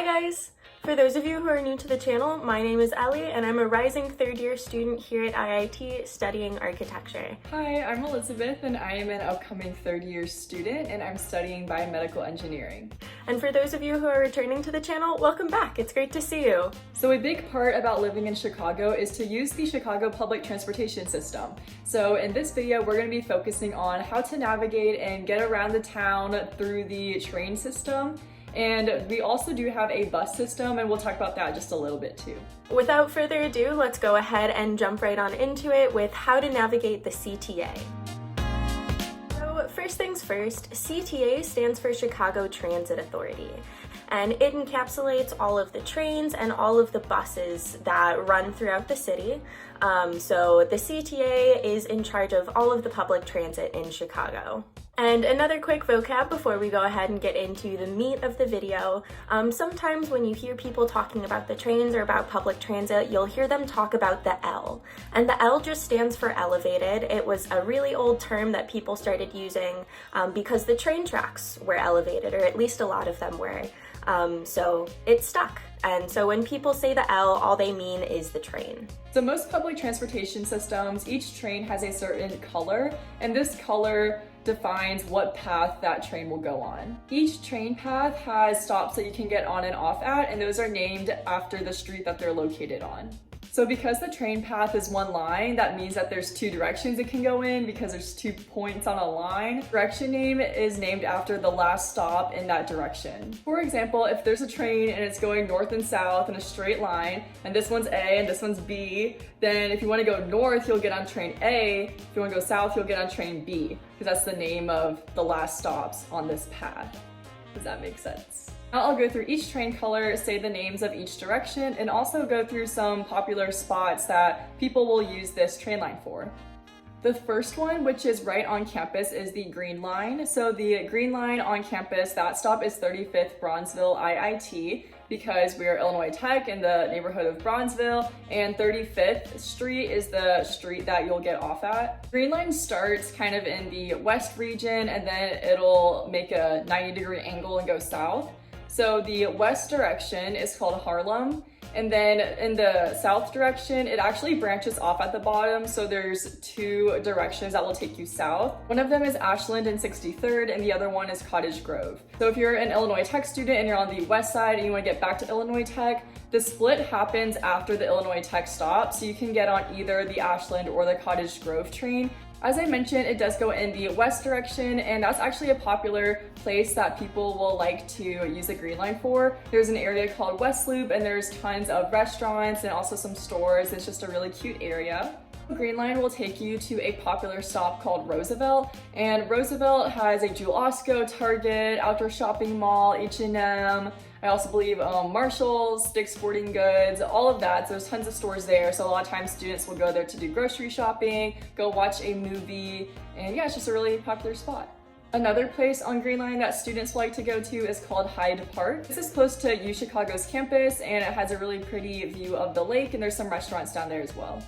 Hi guys! For those of you who are new to the channel, my name is Ellie and I'm a rising third-year student here at IIT studying architecture. Hi, I'm Elizabeth and I am an upcoming third-year student and I'm studying biomedical engineering. And for those of you who are returning to the channel, welcome back. It's great to see you. So a big part about living in Chicago is to use the Chicago public transportation system. So in this video, we're going to be focusing on how to navigate and get around the town through the train system. And we also do have a bus system, and we'll talk about that just a little bit too. Without further ado, let's go ahead and jump right on into it with how to navigate the CTA. So first things first, CTA stands for Chicago Transit Authority, and it encapsulates all of the trains and all of the buses that run throughout the city. So the CTA is in charge of all of the public transit in Chicago. And another quick vocab before we go ahead and get into the meat of the video. Sometimes when you hear people talking about the trains or about public transit, you'll hear them talk about the L. And the L just stands for elevated. It was a really old term that people started using because the train tracks were elevated, or at least a lot of them were. So it stuck. And so when people say the L, all they mean is the train. So most public transportation systems, each train has a certain color, and this color defines what path that train will go on. Each train path has stops that you can get on and off at, and those are named after the street that they're located on. So because the train path is one line, that means that there's two directions it can go in because there's 2 points on a line. Direction name is named after the last stop in that direction. For example, if there's a train and it's going north and south in a straight line, and this one's A and this one's B, then if you want to go north, you'll get on train A. If you want to go south, you'll get on train B, because that's the name of the last stops on this path. Does that make sense? Now I'll go through each train color, say the names of each direction, and also go through some popular spots that people will use this train line for. The first one, which is right on campus, is the Green Line. So the Green Line on campus, that stop is 35th Bronzeville IIT, because we are Illinois Tech in the neighborhood of Bronzeville, and 35th Street is the street that you'll get off at. Green Line starts kind of in the west region, and then it'll make a 90-degree angle and go south. So the west direction is called Harlem, and then in the south direction, it actually branches off at the bottom, so there's 2 directions that will take you south. One of them is Ashland and 63rd, and the other one is Cottage Grove. So if you're an Illinois Tech student and you're on the west side and you want to get back to Illinois Tech, the split happens after the Illinois Tech stop, so you can get on either the Ashland or the Cottage Grove train. As I mentioned, it does go in the west direction, and that's actually a popular place that people will like to use the Green Line for. There's an area called West Loop, and there's tons of restaurants and also some stores. It's just a really cute area. Green Line will take you to a popular stop called Roosevelt, and Roosevelt has a Jewel Osco, Target, Outdoor Shopping Mall, H&M, I also believe Marshalls, Dick's Sporting Goods, all of that. So there's tons of stores there. So a lot of times students will go there to do grocery shopping, go watch a movie, and yeah, it's just a really popular spot. Another place on Green Line that students like to go to is called Hyde Park. This is close to UChicago's campus, and it has a really pretty view of the lake, and there's some restaurants down there as well.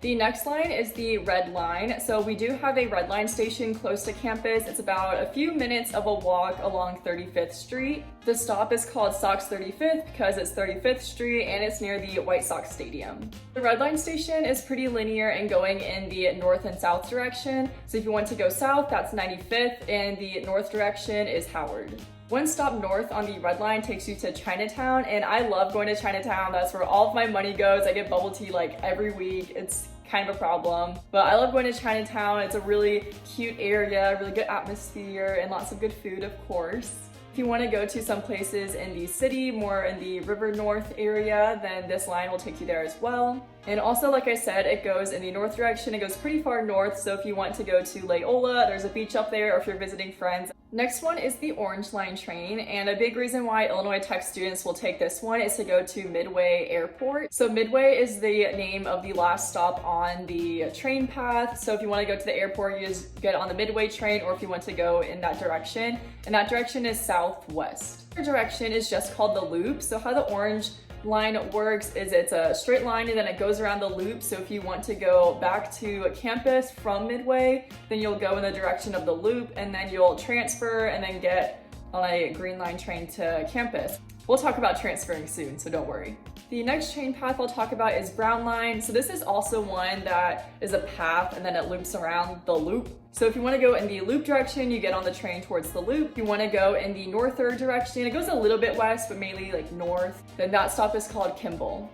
The next line is the Red Line. So we do have a Red Line station close to campus. It's about a few minutes of a walk along 35th Street. The stop is called Sox 35th because it's 35th Street and it's near the White Sox Stadium. The Red Line station is pretty linear and going in the north and south direction. So if you want to go south, that's 95th, and the north direction is Howard. One stop north on the Red Line takes you to Chinatown, and I love going to Chinatown. That's where all of my money goes. I get bubble tea like every week. It's kind of a problem, but I love going to Chinatown. It's a really cute area, really good atmosphere, and lots of good food, of course. If you want to go to some places in the city, more in the River North area, then this line will take you there as well. And also, like I said, it goes in the north direction. It goes pretty far north, so if you want to go to Loyola, there's a beach up there, or if you're visiting friends. Next one is the Orange Line train, and a big reason why Illinois Tech students will take this one is to go to Midway Airport. So Midway is the name of the last stop on the train path. So if you want to go to the airport, you just get on the Midway train, or if you want to go in that direction, and that direction is southwest. The direction is just called the Loop. So how the Orange Line works is it's a straight line and then it goes around the loop. So if you want to go back to campus from Midway, then you'll go in the direction of the loop, and then you'll transfer and then get on a Green Line train to campus. We'll talk about transferring soon, so don't worry. The next train path I'll talk about is Brown Line. So this is also one that is a path and then it loops around the loop. So if you want to go in the loop direction, you get on the train towards the loop. If you want to go in the northward direction, it goes a little bit west, but mainly like north, then that stop is called Kimball.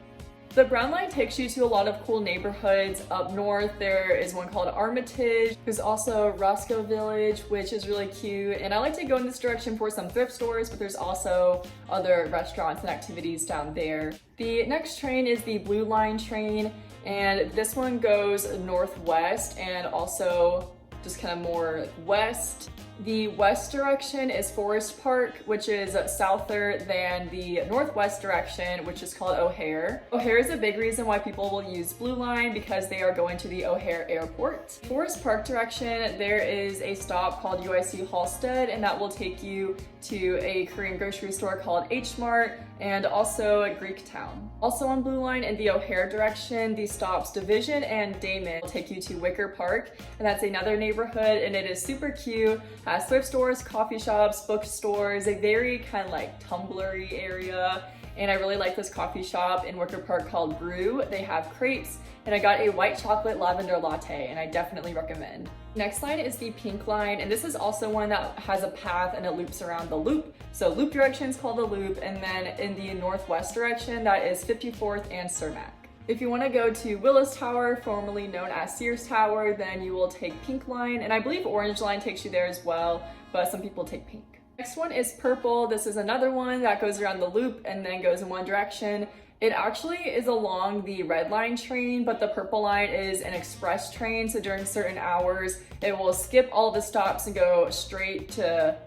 The Brown Line takes you to a lot of cool neighborhoods up north. There is one called Armitage. There's also Roscoe Village, which is really cute. And I like to go in this direction for some thrift stores, but there's also other restaurants and activities down there. The next train is the Blue Line train, and this one goes northwest and also just kind of more west. The west direction is Forest Park, which is souther than the northwest direction, which is called O'Hare. O'Hare is a big reason why people will use Blue Line because they are going to the O'Hare Airport. Forest Park direction, there is a stop called UIC Halstead, and that will take you to a Korean grocery store called H Mart and also Greektown. Also on Blue Line in the O'Hare direction, the stops Division and Damon will take you to Wicker Park, and that's another neighborhood, and it is super cute. Has thrift stores, coffee shops, bookstores, a very kind of like Tumblr-y area. And I really like this coffee shop in Wicker Park called Brew. They have crepes, and I got a white chocolate lavender latte, and I definitely recommend. Next line is the Pink Line, and this is also one that has a path and it loops around the loop. So loop direction is called the loop, and then in the northwest direction, that is 54th and Cermak. If you want to go to Willis Tower, formerly known as Sears Tower, then you will take Pink Line, and I believe Orange Line takes you there as well, but some people take Pink. Next one is Purple. This is another one that goes around the loop and then goes in one direction. It actually is along the Red Line train, but the Purple Line is an express train, so during certain hours, it will skip all the stops and go straight to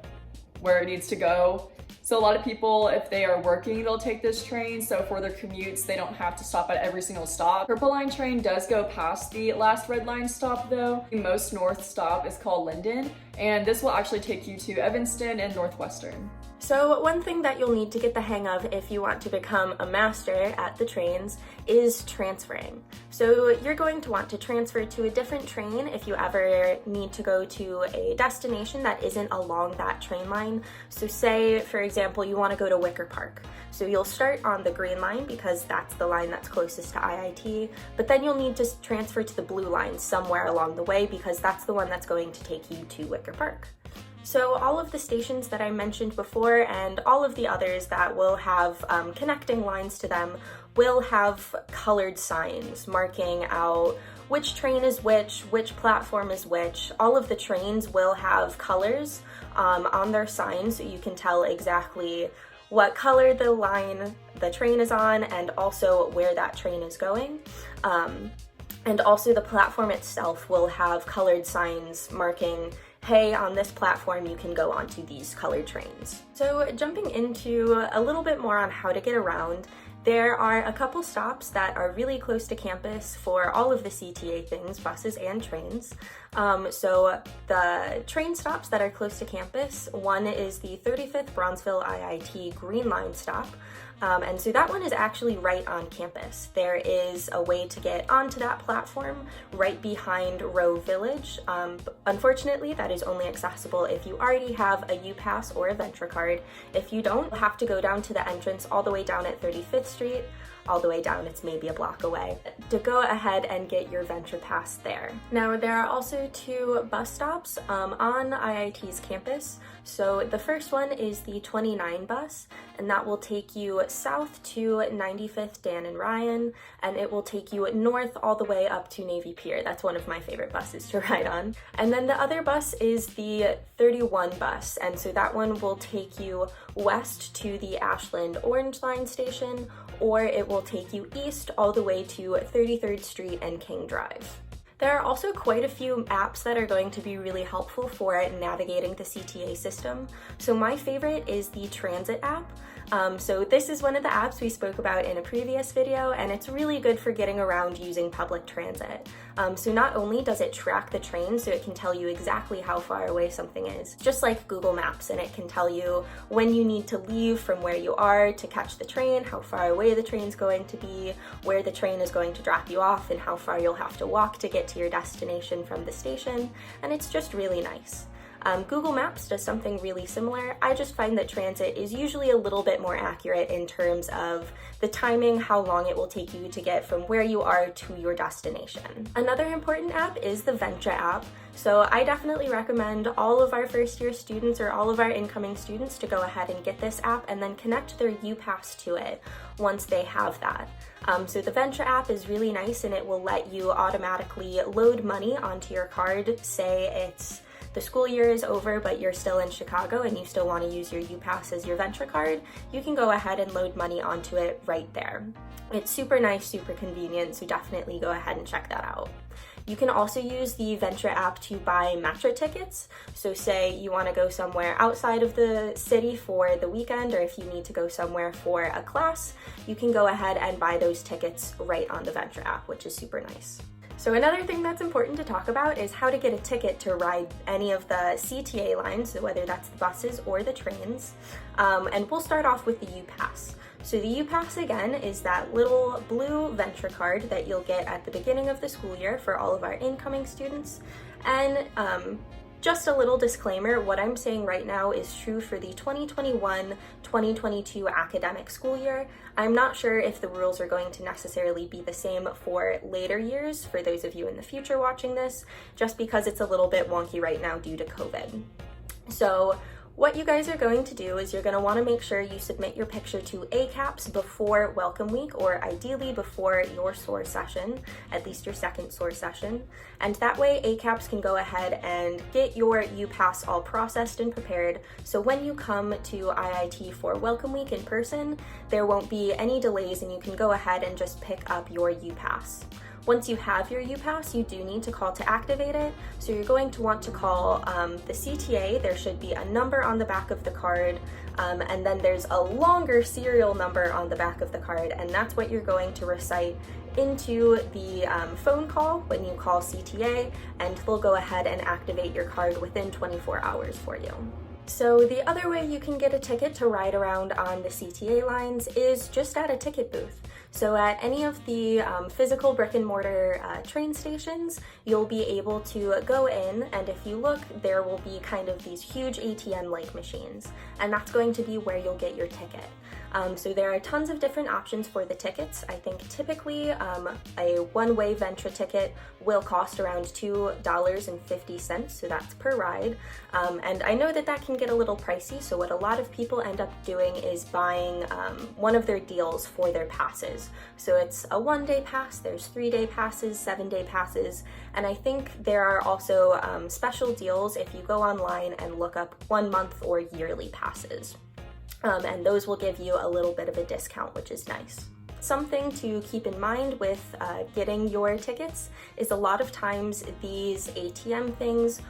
where it needs to go. So a lot of people, if they are working, they'll take this train. So for their commutes, they don't have to stop at every single stop. Purple Line train does go past the last Red Line stop though. The most north stop is called Linden, and this will actually take you to Evanston and Northwestern. So one thing that you'll need to get the hang of if you want to become a master at the trains is transferring. So you're going to want to transfer to a different train if you ever need to go to a destination that isn't along that train line. So say, for example, you want to go to Wicker Park. So you'll start on the Green Line because that's the line that's closest to IIT, but then you'll need to transfer to the Blue Line somewhere along the way because that's the one that's going to take you to Wicker Park. So all of the stations that I mentioned before and all of the others that will have connecting lines to them will have colored signs marking out which train is which platform is which. All of the trains will have colors on their signs so you can tell exactly what color the train is on and also where that train is going. And also the platform itself will have colored signs marking, hey, on this platform you can go onto these colored trains. So jumping into a little bit more on how to get around, there are a couple stops that are really close to campus for all of the CTA things, buses and trains. So the train stops that are close to campus, one is the 35th Bronzeville IIT Green Line stop. And so that one is actually right on campus. There is a way to get onto that platform right behind Row Village. Unfortunately, that is only accessible if you already have a UPass or a Venture card. If you don't, you'll have to go down to the entrance all the way down at 35th Street. All the way down, it's maybe a block away, to go ahead and get your Venture Pass there. Now, there are also two bus stops on IIT's campus. So the first one is the 29 bus, and that will take you south to 95th Dan and Ryan, and it will take you north all the way up to Navy Pier. That's one of my favorite buses to ride on. And then the other bus is the 31 bus, and so that one will take you west to the Ashland Orange Line station, or it will take you east all the way to 33rd Street and King Drive. There are also quite a few apps that are going to be really helpful for navigating the CTA system. So my favorite is the Transit app. So this is one of the apps we spoke about in a previous video, and it's really good for getting around using public transit. So not only does it track the train, so it can tell you exactly how far away something is, just like Google Maps, and it can tell you when you need to leave from where you are to catch the train, how far away the train's going to be, where the train is going to drop you off, and how far you'll have to walk to get to your destination from the station, and it's just really nice. Google Maps does something really similar. I just find that transit is usually a little bit more accurate in terms of the timing, how long it will take you to get from where you are to your destination. Another important app is the Ventra app. So I definitely recommend all of our first year students or all of our incoming students to go ahead and get this app and then connect their UPass to it once they have that. So the Ventra app is really nice, and it will let you automatically load money onto your card. Say it's the school year is over, but you're still in Chicago and you still want to use your UPass as your Ventra card, you can go ahead and load money onto it right there. It's super nice, super convenient, so definitely go ahead and check that out. You can also use the Ventra app to buy metro tickets. So say you want to go somewhere outside of the city for the weekend, or if you need to go somewhere for a class, you can go ahead and buy those tickets right on the Ventra app, which is super nice. So another thing that's important to talk about is how to get a ticket to ride any of the CTA lines, so whether that's the buses or the trains. And we'll start off with the UPass. So the UPass, again, is that little blue Ventra card that you'll get at the beginning of the school year for all of our incoming students. And just a little disclaimer, what I'm saying right now is true for the 2021-2022 academic school year. I'm not sure if the rules are going to necessarily be the same for later years, for those of you in the future watching this, just because it's a little bit wonky right now due to COVID. So what you guys are going to do is you're going to want to make sure you submit your picture to ACAPS before Welcome Week, or ideally before your SOAR session, at least your second SOAR session. And that way ACAPS can go ahead and get your UPass all processed and prepared, so when you come to IIT for Welcome Week in person, there won't be any delays and you can go ahead and just pick up your UPass. Once you have your UPass, you do need to call to activate it. So you're going to want to call the CTA. There should be a number on the back of the card, and then there's a longer serial number on the back of the card, and that's what you're going to recite into the phone call when you call CTA, and they'll go ahead and activate your card within 24 hours for you. So the other way you can get a ticket to ride around on the CTA lines is just at a ticket booth. So at any of the physical brick and mortar train stations, you'll be able to go in, and if you look, there will be kind of these huge ATM-like machines, and that's going to be where you'll get your ticket. So there are tons of different options for the tickets. I think typically a one-way Ventra ticket will cost around $2.50, so that's per ride. And I know that that can get a little pricey, so what a lot of people end up doing is buying one of their deals for their passes. So it's a one-day pass, there's 3-day passes, 7-day passes, and I think there are also special deals if you go online and look up 1 month or yearly passes. And those will give you a little bit of a discount, which is nice. Something to keep in mind with getting your tickets is a lot of times these ATM things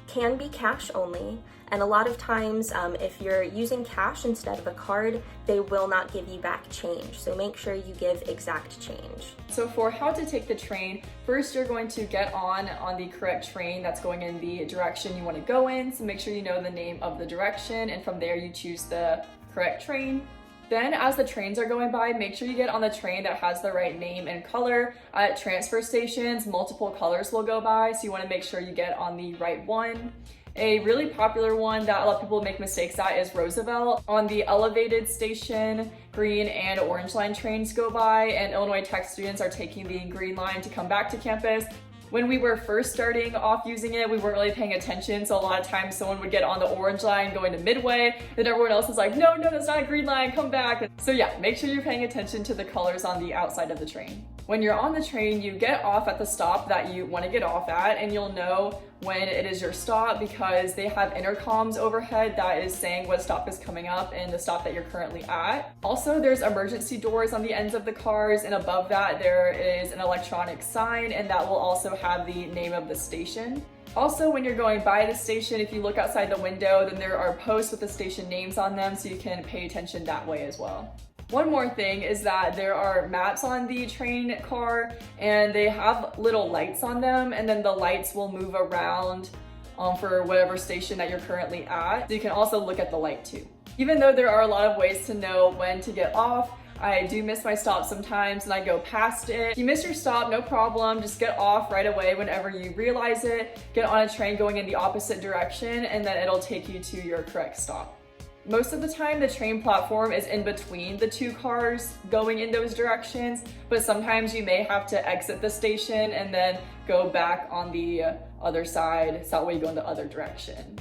can be cash only, and a lot of times if you're using cash instead of a card, they will not give you back change, so make sure you give exact change. So for how to take the train, first you're going to get on the correct train that's going in the direction you want to go in, so make sure you know the name of the direction, and from there you choose the correct train. Then as the trains are going by, make sure you get on the train that has the right name and color. At transfer stations, multiple colors will go by, so you want to make sure you get on the right one. A really popular one that a lot of people make mistakes at is Roosevelt. On the elevated station, green and orange line trains go by, and Illinois Tech students are taking the green line to come back to campus. When we were first starting off using it, we weren't really paying attention, so a lot of times someone would get on the orange line going to Midway, then everyone else is like, no, that's not a green line, come back. So yeah, make sure you're paying attention to the colors on the outside of the train. When you're on the train, you get off at the stop that you want to get off at, and you'll know when it is your stop because they have intercoms overhead that is saying what stop is coming up and the stop that you're currently at. Also, there's emergency doors on the ends of the cars, and above that there is an electronic sign, and that will also have the name of the station. Also, when you're going by the station, if you look outside the window, then there are posts with the station names on them, so you can pay attention that way as well. One more thing is that there are maps on the train car, and they have little lights on them, and then the lights will move around for whatever station that you're currently at. So you can also look at the light too. Even though there are a lot of ways to know when to get off, I do miss my stop sometimes and I go past it. If you miss your stop, no problem. Just get off right away whenever you realize it. Get on a train going in the opposite direction and then it'll take you to your correct stop. Most of the time, the train platform is in between the two cars going in those directions, but sometimes you may have to exit the station and then go back on the other side, so that way you go in the other direction.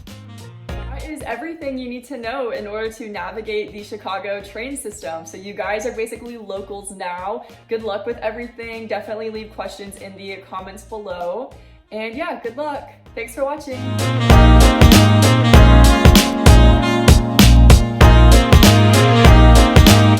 That is everything you need to know in order to navigate the Chicago train system. So you guys are basically locals now. Good luck with everything. Definitely leave questions in the comments below. And yeah, good luck. Thanks for watching.